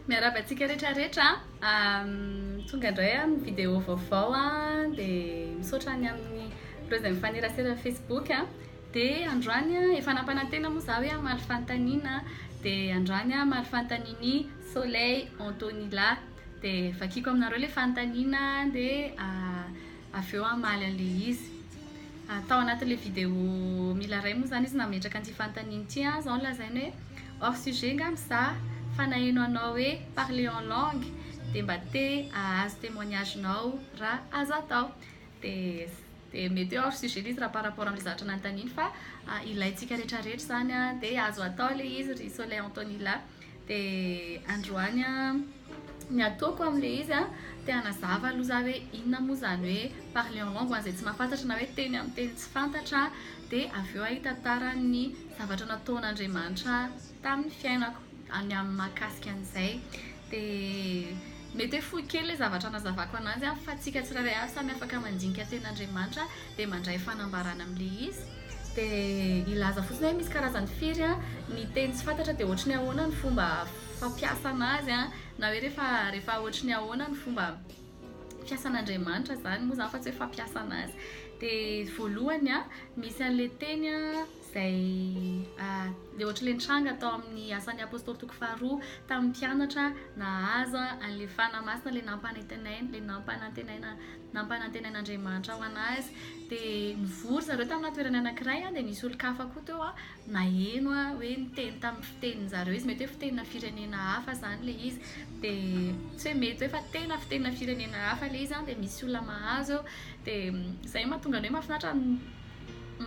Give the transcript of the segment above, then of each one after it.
miarabantsika rehetrarehetra tonga indray amin'ny vidéo vaovao dia misaotra any amin'ny ireo izay mifanerasera Facebook dia androany efa nampanantena moa zaho hoe amaly fanontaniana dia androany amaly fanontanian'i Soleil Antonila dia vakiko aminareo le fanontaniana dia avy eo amaly an'ilay izy tao anatin'ilay vidéo mila ray moa zany izy nametraka an'ity fanontaniana ity zao lazainy hoe hors sujet ngamsa fa naheno anao hoe parler en langue dia mba te hahazo témoignage nao raha azo atao dia mety hoe hors sujet izy raha par rapport amin'ilay zavatra nanontaniany fa ilayntsika rehetrarehetra zany dia azo atao ilay izy ry Soleil Antonila dia androany ny ataoko amin'ilay izy dia hanazava aloha za hoe inona moa zany hoe parler en langue ho an'izay tsy mahafantatra na hoe teny amin'ny teny tsy fantatra dia avy eo hitantara ny zavatra nataon'Andriamanitra tamin'ny fiainako any amin'ny mahakasika an'izay dia mety hoe fohy kely ilay zavatra nazavako anazy fa tsika tsirairay avy samy afaka mandinika ten'Andriamanitra dia mandray fanambarana amin'ilay izy dia ilaza fotsiny hoe misy karazany firy ny teny tsy fantatra dia ohatry ny ahoana ny fomba fampiasana azy na hoe rehefa ohatry ny ahoana ny fomba fiasan'Andriamanitra zany moa zany fa tsy hoe fampiasana azy dia voalohany misy an'ilay teny izay dia ohatry le nitranga tao amin'ny asan'ny apôstôly toko faharoa tamin'ny mpianatra nahazo an'ilay fanamasina le nampanantenain'Andriamanitra ho anazy dia nivory zareo tamina toerana anankiray dia nisy olo-kafa koa teo naheno hoe niteny tamin'ny fitenin zareo izy mety hoe fitenina firenena hafa zany le izy dia tsy hoe mety hoe fa tena fitenina firenena hafa le izy dia misy olona mahazo dia izay mahatonga ny hoe mahafinaritra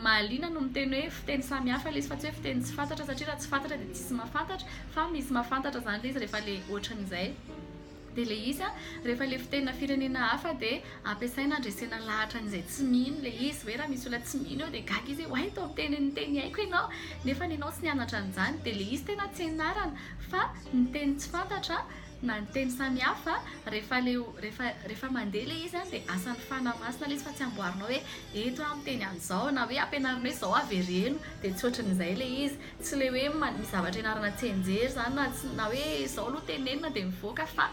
mahaliana no miteny hoe fiteny samihafa le izy fa tsy hoe fiteny tsy fantatra satria raha tsy fantatra dia tsisy mahafantatra fa misy mahafantatra zany le izy rehefa le ohatran'izay dia le izy rehefa le fitenina firenena hafa dia ampiasaina andresena lahatra an'izay tsy mino le izy hoe raha misy olona tsy mino eo dia gaga izy hoe itao miteny haiko ianao nefa ianao tsy nianatra an'izany dia le izy tena tsy ianarana fa ny teny tsy fantatra na ny teny samihafa rehefa mandeha le izy dia asan'ny fanamasina le izy fa tsy amboarinao hoe eto miteny an'izao na hoe ampianarina hoe izao avereno dia tsy ohatran'izay le izy tsy le hoe misy zavatra ianarana tsenjery zany na hoe izao aloha tenenina dia mivoaka fa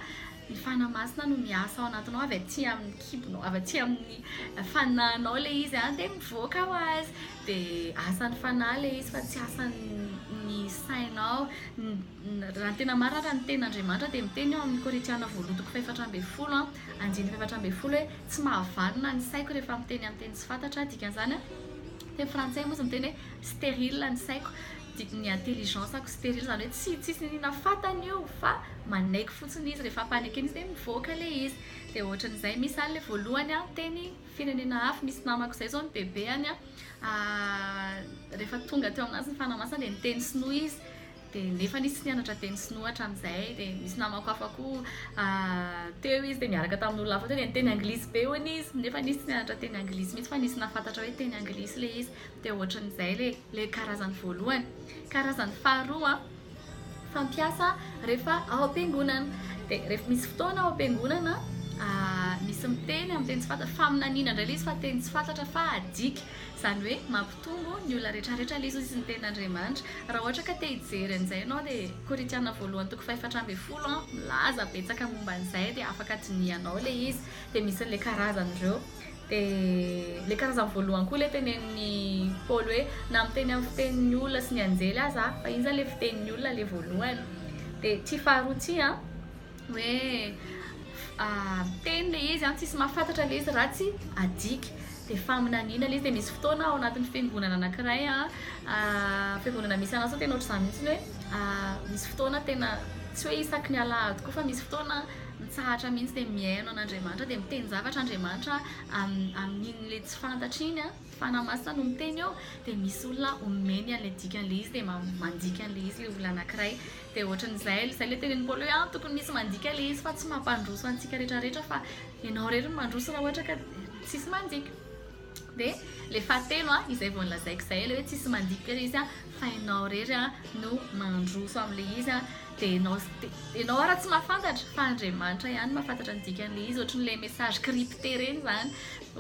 ny fanamasina no miasa ao anatinao avy aty amin'ny kibonao avy aty amin'ny fanahinao le izy dia mivoaka ho azy dia asan'ny fanahy le izy fa tsy asan'ny sainao raha tena marina raha ny ten'Andriamanitra dia miteny eo amin'ny Korinthiana voalohany toko 7:10 andiny 7:10 hoe tsy mahavalona ny saiko rehefa miteny amin'ny teny tsy fantatra dikan'izany teny frantsay moa miteny hoe stérile ny saiko ny intelligence ako stérile zany hoe tsisy nina fatany io fa manaiky fotsiny izy rehefa mpaneky izy dia mivoaka le izy dia ohatran'izay misy zany le voalohany teny firenena hafa misy namako izay zao ny bebeany rehefa tonga teo aminazy ny fanamasina dia niteny sinoa izy dia nefa nisy tsy nianatra teny sinoa hatramin'izay dia misy namako hafa koa teo izy dia miaraka tamin'olona hafa teo dia niteny anglisy be hoany izy nefa nisy tsy nianatra teny anglisy mihitsy fa nisy nafantatra hoe teny anglisy le izy dia ohatran'izay le karazany voalohany karazany faharoa fampiasa rehefa ao am-piangonana dia rehefa misy fotoana ao am-piangonana misy miteny amin'ny teny tsy fantatra faminaniana indray le izy fa teny tsy fantatra fa adika zany hoe mampitombo ny olona rehetrarehetra le izy ny ten'Andriamanitra raha ohatra ka te hijery an'izay ianao dia Korinthiana voalohany toko 4:10 milaza betsaka momba an'izay dia afaka dinihanao le izy dia misy n'le karazany ireo dia le karazany voalohany koa le tenen'ny Paoly hoe na miteny amin'ny fitenin'ny olona sy ny anjely aza fa iny zany le fitenin'ny olona le voalohany dia ty faharoa ty hoe teny le izy tsisy mahafantatra le izy raha tsy adika dia faminaniana le izy dia misy fotoana ao anatin'ny fiangonana anankiray fiangonana misy anazy tena ohatr'izany mihitsy hoe misy fotoana tena tsy hoe isaky ny alahady koa fa misy fotoana mitsahatra mihitsy dia miaino an'Andriamanitra dia miteny zavatra Andriamanitra amin'iny le tsy fantatra iny fanamasina no miteny eo dia misy olona omeny an'le dikan'le izy dia mandika an'le izy le olona anankiray dia ohatran'izay izay le tenen'ny Paoly hoe tokony misy mandika le izy fa tsy mampandroso antsika rehetrarehetra fa ianao rery no mandroso raha ohatra ka tsisy mandika dia le fahatelo izay vao nilazaiko izay le hoe tsisy mandika le izy fa ianao rery no mandroso amin'le izy dia ianao raha tsy mahafantatra fa Andriamanitra ihany mahafantatra ny dikan'le izy ohatran'ilay message crypté reny zany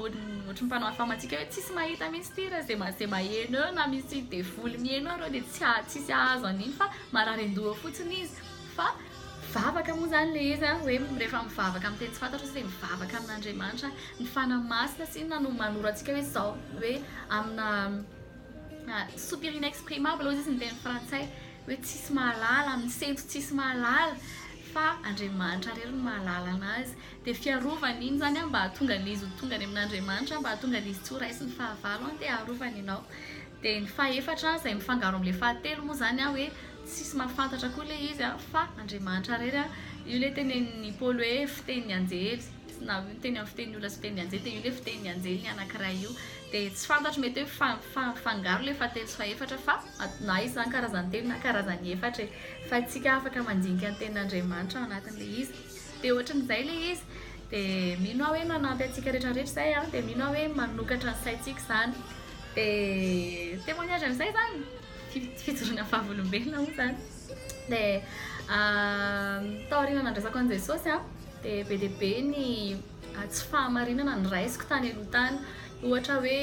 ohatry ny mpanao afamantsika hoe tsisy mahita mihitsy ty raha izay maheno eo na misy devoly mihaino eo dia tsisy ahazo an'iny fa marary andoha fotsiny izy fa Vavaka moa zany le izy hoe rehefa mivavaka amin'ny teny tsy fantatra sy dia mivavaka amin'Andriamanitra ny fanamasina sy no manorantsika hoe zao hoe amina soupir inexprimable ozy izy ny teny frantsay hoe tsisy mahalala amin'ny sento tsisy mahalala fa Andriamanitra rery no mahalala anazy dia fiarovany iny zany mba hahatonga an'izy ho tonga any amin'Andriamanitra mba hahatonga an'izy tsy ho raisy ny fahavalo dia haharovany ianao. Dia ny fahaefatra izay mifangaro amin'ilay fahatelo moa zany hoe tsisy mahafantatra koa ilay izy fa Andriamanitra rery io ilay tenen'ny Paoly hoe fitenin'ny anjely na teny amin'ny fitenin'ny olona sy fitenin'ny anjely dia io ilay fitenin'ny anjely ny anankiray io dia tsy fantatro mety hoe fangaro ilay fahatelo sy fahaefatra fa na izy zany karazany telo na karazany efatra fa tsika afaka mandinika ny tenin'Andriamanitra ao anatin'ilay izy. Dia ohatran'izay ilay izy dia mino aho hoe manampy antsika rehetrarehetra izay dia mino aho hoe manokatra ny saintsika izany. Dia témoignage amin'izay zany fijoroana fahavolombelona moa zany dia taoriana nandraisako an'i Jesosy dia be dia be ny tsy fahamarinana ny raisiko tany aloha tany ohatra hoe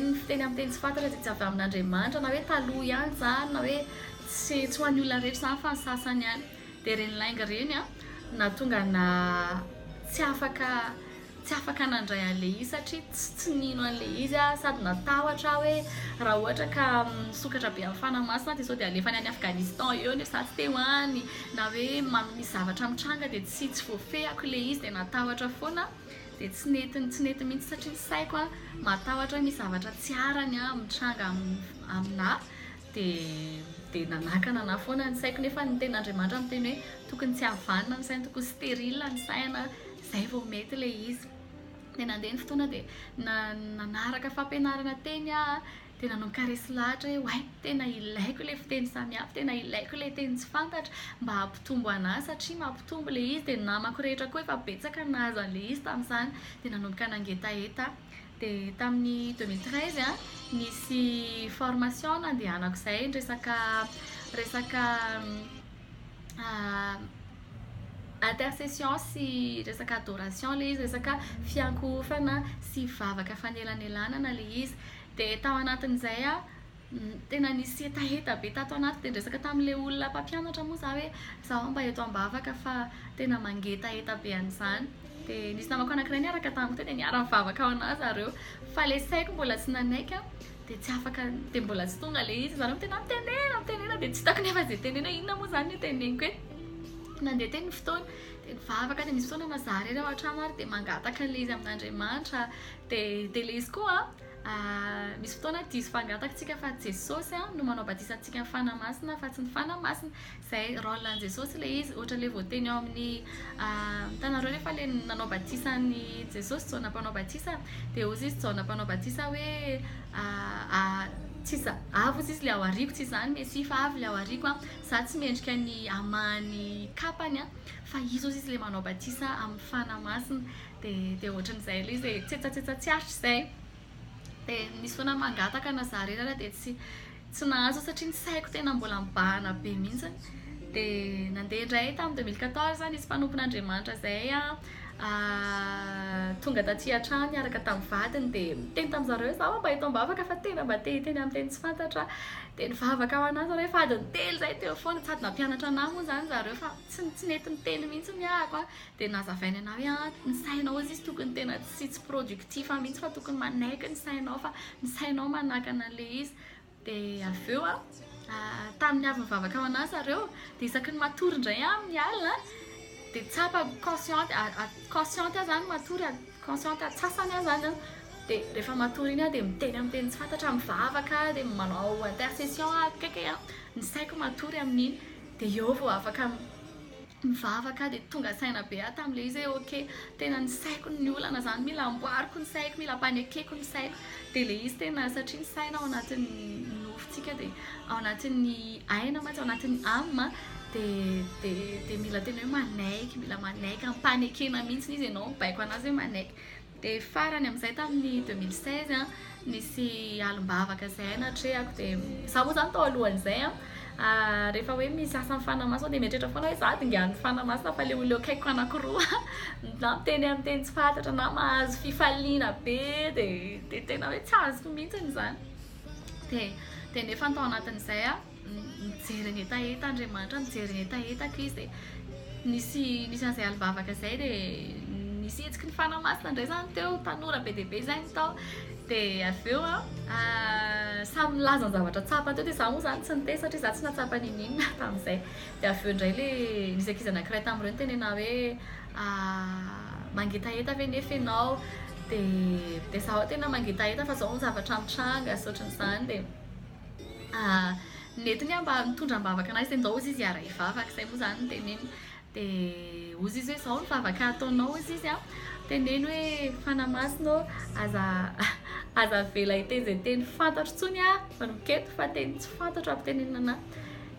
ny fiteny amin'ny teny tsy fantatra dia tsy avy amin'Andriamanitra na hoe taloha ihany zany na hoe tsy ho an'ny olona rehetra zany fa ny sasany ihany dia reny langue reny nahatonga na tsy afaka nandray an'ilay izy satria tsy nino an'ilay izy sady natahotra hoe raha ohatra ka misokatra be amin'ny fanamasina dia sao dia alefany any Afghanistan eo ny sady teo any na hoe misy zavatra mitranga dia tsy voafehako ilay izy dia natahotra foana dia tsy nety mihitsy satria ny saiko matahotra misy zavatra tsy arany mitranga aminahy dia nanakana anahy foana ny saiko nefa ny tenin'Andriamanitra miteny hoe tokony tsy havanina ny saina tokony stérile ny saina izay vao mety ilay izy. Dia nandeha ny fotoana dia nanaraka fampianarana teny dia nanomkaresy lahatra hoe way tena ilaiko ilay fiteny samihafa tena ilaiko ilay teny tsy fantatra mba hampitombo anahy satria mampitombo ilay izy dia namako rehetra koa efa betsaka nahazo an'ilay izy tamin'izany dia nanomboka nangetaheta. Dia tamin'ny 2013 nisy formation nandehanako izay resaka intercession sy resaka adoration ilay izy resaka fiankofana sy vavaka fanelanelana ilay izy dia tao anatin'izay tena nisy hetaheta be tato anaty dia resaka tamin'ilay olona mpampianatra moa za hoe zaho mba eto am-bavaka fa tena mangetaheta be an'izany dia nisy namako anankiray niaraka tamiko teo dia niara mivavaka ao anazy zareo fa ilay saiko mbola tsy nanaiky dia tsy afaka dia mbola tsy tonga ilay izy zareo tena mitenena dia tsy hitako nefa izay tenena inona moa zany no teneniko hoe nandeha teny ny fotoana dia nivavaka dia nisy fotoana nazaha rery ao an-trano ary dia mangataka ilay izy amin'Andriamanitra dia ilay izy koa misy fotoana diso fangatakitsika fa Jesosy no manao batisantsika ny fanamasina fa tsy ny fanamasina izay rôle an'i Jesosy ilay izy ohatra ilay voateny ao amin'ny tanareo rehefa ilay nanao batisan'ny Jesosy jaona mpanao batisa dia ozy izy jaona mpanao batisa hoe tsisa avo izy ilay ao ariako tsy izany mesy fa avy ilay ao ariako za tsy mendrika ny amany kapany fa izy ozy izy ilay manao batisa amin'ny fanamasina dia ohatran'izay ilay izy tsetsatsetsatry aritra izay dia nisy foana mangataka nazaha rery dia tsy nahazo satria ny saiko tena mbola mibahana be mihitsy dia nandeha indray tamin'ny 2014 nisy mpanompon'Andriamanitra izay tonga taty an-trano niaraka tamin'ny vadiny dia miteny tamin'izareo zaho mba eto am-bavaka fa tena mba teny amin'ny teny tsy fantatra dia nivavaka ao anazy zareo fa adiny telo izay teo foana sady nampianatra anahy moa zany zareo fa tsy nety miteny mihitsy miahako dia nazavainy anao hoe ny sainao izy tokony tena tsy productif mihitsy fa tokony manaiky ny sainao fa ny sainao manakana an'ilay izy dia avy eo tamin'ny avy mivavaka ao anazy zareo dia isaky ny matory indray amin'ny alina dia tsapa consciente zany matory consciente atsasany zany dia rehefa matory iny dia miteny amin'ny teny tsy fantatra mivavaka dia manao intercession kaiky ny saiko matory amin'iny dia eo vao afaka mivavaka dia tonga saina be tamin'ilay izy hoe ok tena ny saiko ny olana zany mila amboariko ny saiko mila ampanekeko ny saiko dia ilay izy tena satria ny saina ao anatin'ny nofontsika dia ao anatin'ny aina matsy ao anatin'ny âme dia mila tena hoe mila manaiky ampanekena mihitsy izy ianao mibaiko anazy hoe manaiky dia farany amin'izay tamin'ny 2016 nisy alim-bavaka izay natrehako dia za moa zany tao alohan'izay rehefa hoe misy asa amin'ny fanamasina dia mieritreritra foana hoe za dingan'ny fanamasina fa ilay olona akaikiko anankiroa na miteny amin'ny teny tsy fantatra na mahazo fifaliana be dia tena hoe tsy azoko mihitsy izany dia nefa tao anatin'izay mijery ny hetaheta Andriamanitra mijery ny hetaheta izy dia nisy an'izay alibavaka izay dia nisy hetsiky ny fanamasina indray zany teo tanora be dia be izay ny tao dia avy eo samy milaza ny zavatra tsapa teo dia izaho moa zany tsy niteny satria izaho tsy natsapa ninina tamin'izay dia avy eo indray ilay nisy ankizy anankiray tamin'ireo nitenena hoe mangitaeta ve nefa ianao dia izaho tena mangitaeta fa izao ny zavatra mitranga sy ohatran'izany dia netiny mba mitondra mbavaka anazy dia ndao ozy izy hiara hivavaka izay moa zany teneny dia ozy izy hoe izao ny vavaka ataonao ozy izy teneny hoe fanamasina aza vela hiteny izay teny fantatro tsony fa miketo fa teny tsy fantatro ampitenenana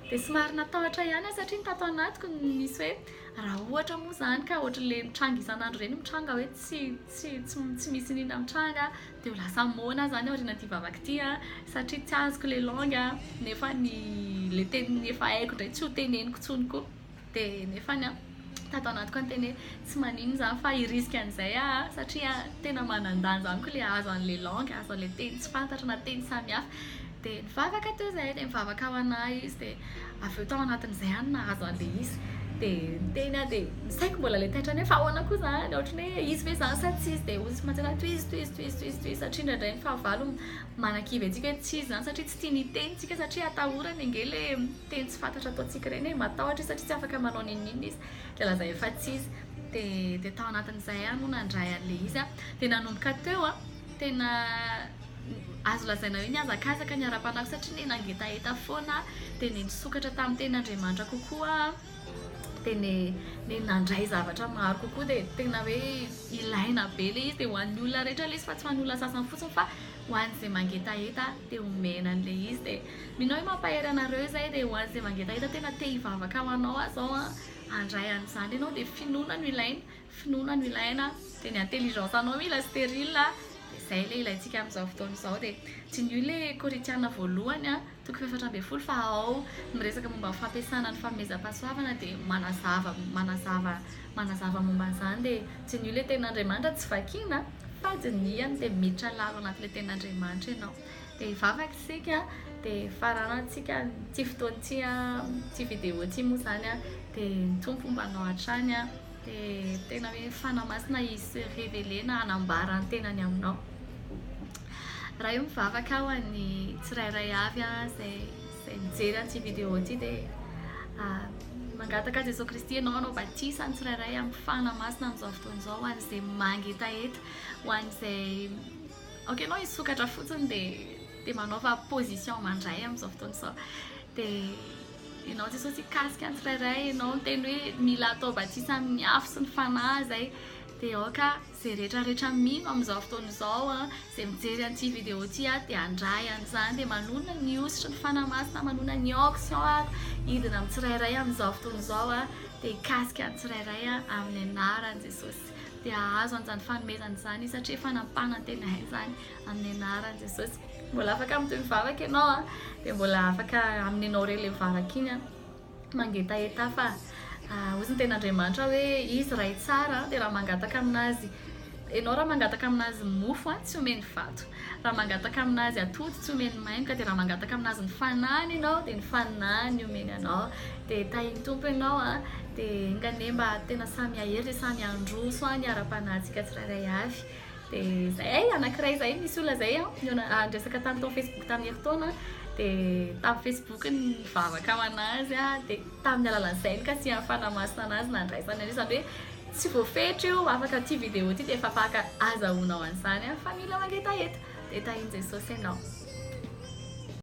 dia somary natahotra ihany satria tato anatiko nisy hoe raha ohatra moa zany ka ohatran'ilay mitranga isan'andro ireny mitranga hoe tsy misy nina mitranga dia ho lasa mona zany aorian'ity vavaka ity satria tsy azoko ilay langue nefa le teny efa haiko indray tsy ho teneniko tsony koa dia nefany tato anatiko anteny hoe tsy manino zany fa hiriska an'izay satria tena manandany zany koa ilay azo an'ilay langue azo an'ilay teny tsy fantatra na teny samihafa dia nivavaka teo izay dia mivavaka ao anahy izy dia avy eo tao anatin'izay nahazo an'ilay izy dia teny dia misaiko mbola ilay taitrany hoe fa ahoana koa zany ohatrany hoe izy ve zany sa tsy izy dia ozy mantsana toizy satria indraindray ny fahavalo manakivy antsika hoe tsy izy zany satria tsy tia ny teny tsika satria atahorany ange le teny tsy fantatra ataontsika ireny hoe matahotra satria tsy afaka manao ninina izy dia lazay efa tsy izy dia tao anatin'izay no nandray an'ilay izy dia nanomboka teo tena azo lazaina hoe niazakazaka ny ara-panako satria ne nangetaeta foana dia ne nisokatra tamin'ny tenin'Andriamanitra kokoa dia ne nandray zavatra maro kokoa dia tena hoe ilaina be le izy dia ho an'ny olona rehetra le izy fa tsy ho an'ny olona sasany fotsiny fa ho an'izay mangetaeta dia homena an'ilay izy dia minao hoe mampahery anareo izay dia ho an'izay mangetaeta tena te hivavaka ho anao zao andray an'izany ianao dia finoana no ilaina dia ny intelligence anao mila stérile izay ilay ilaintsika amin'izao fotoana izao dia tsy ny ilay koritiana voalohany toko 7 fa ao miresaka momba fampiasana ny fanomezam-pahasoavana dia manazava momba an'izany dia tsy ny ilay ten'Andriamanitra tsy vakiana fa jiniany dia miditra lalo anatin'ilay ten'Andriamanitra ianao dia hivavaka isika dia faranantsika ty fotoany ty vidéo ty moa zany dia ny tompo mba anao hatrany dia tena hoe fanamasina izy révélena hanambara ny tenany aminao raha io mivavaka ho an'ny tsirairay avy izay mijery an'ity vidéo ty dia mangataka Jesosy Kristy ianao anao batisa ny tsirairay amin'ny fanamasina amin'izao fotoana izao ho an'izay mangetaeta ho an'izay anao hisokatra fotsiny dia manaova position mandray amin'izao fotoana izao dia ianao Jesosy hikasika ny tsirairay ianao miteny hoe mila atao batisa amin'ny afo sy ny fanahy izay dia aoka izay rehetrarehetra mino amin'izao fotoana izao izay mijery an'ity vidéo ty dia andray an'izany dia manona ny ositra ny fanamasina manona ny action hidina amin'ny tsirairay amin'izao fotoana izao dia hikasika ny tsirairay amin'ny anaran'i Jesosy dia ahazo an'izany fanomezana izany satria fanampahana ny tena hainy izany amin'ny anaran'i Jesosy mbola afaka mitohy mivavaka ianao dia mbola afaka amin'ny anao ireo ilay mivavaka iny mangetaeta fa ozy ny ten'Andriamanitra hoe izy raha tsara dia raha mangataka aminazy ianao raha mangataka aminazy mofo tsy omeny vato raha mangataka aminazy atody tsy omeny maingoka dia raha mangataka aminazy ny fanahiny ianao dia ny fanahiny omeny anao dia tahiny tompo ianao dia ingane mba tena samy ahery samy androso ny ara-panahintsika tsirairay avy dia zay anankiray zay misy olona zay andresaka tamin'ny tao Facebook tamin'ny fotoana dia tamin'ny Facebook ny mivavaka ho anazy dia tamin'ny alalan'izay ny kasi fanamasina anazy nandraisany an'io izany hoe tsy voafetra io afaka ty vidéo ty dia efa afaka azahoanao an'izany fa mila mangetaeta dia tahiny Jesosy ianao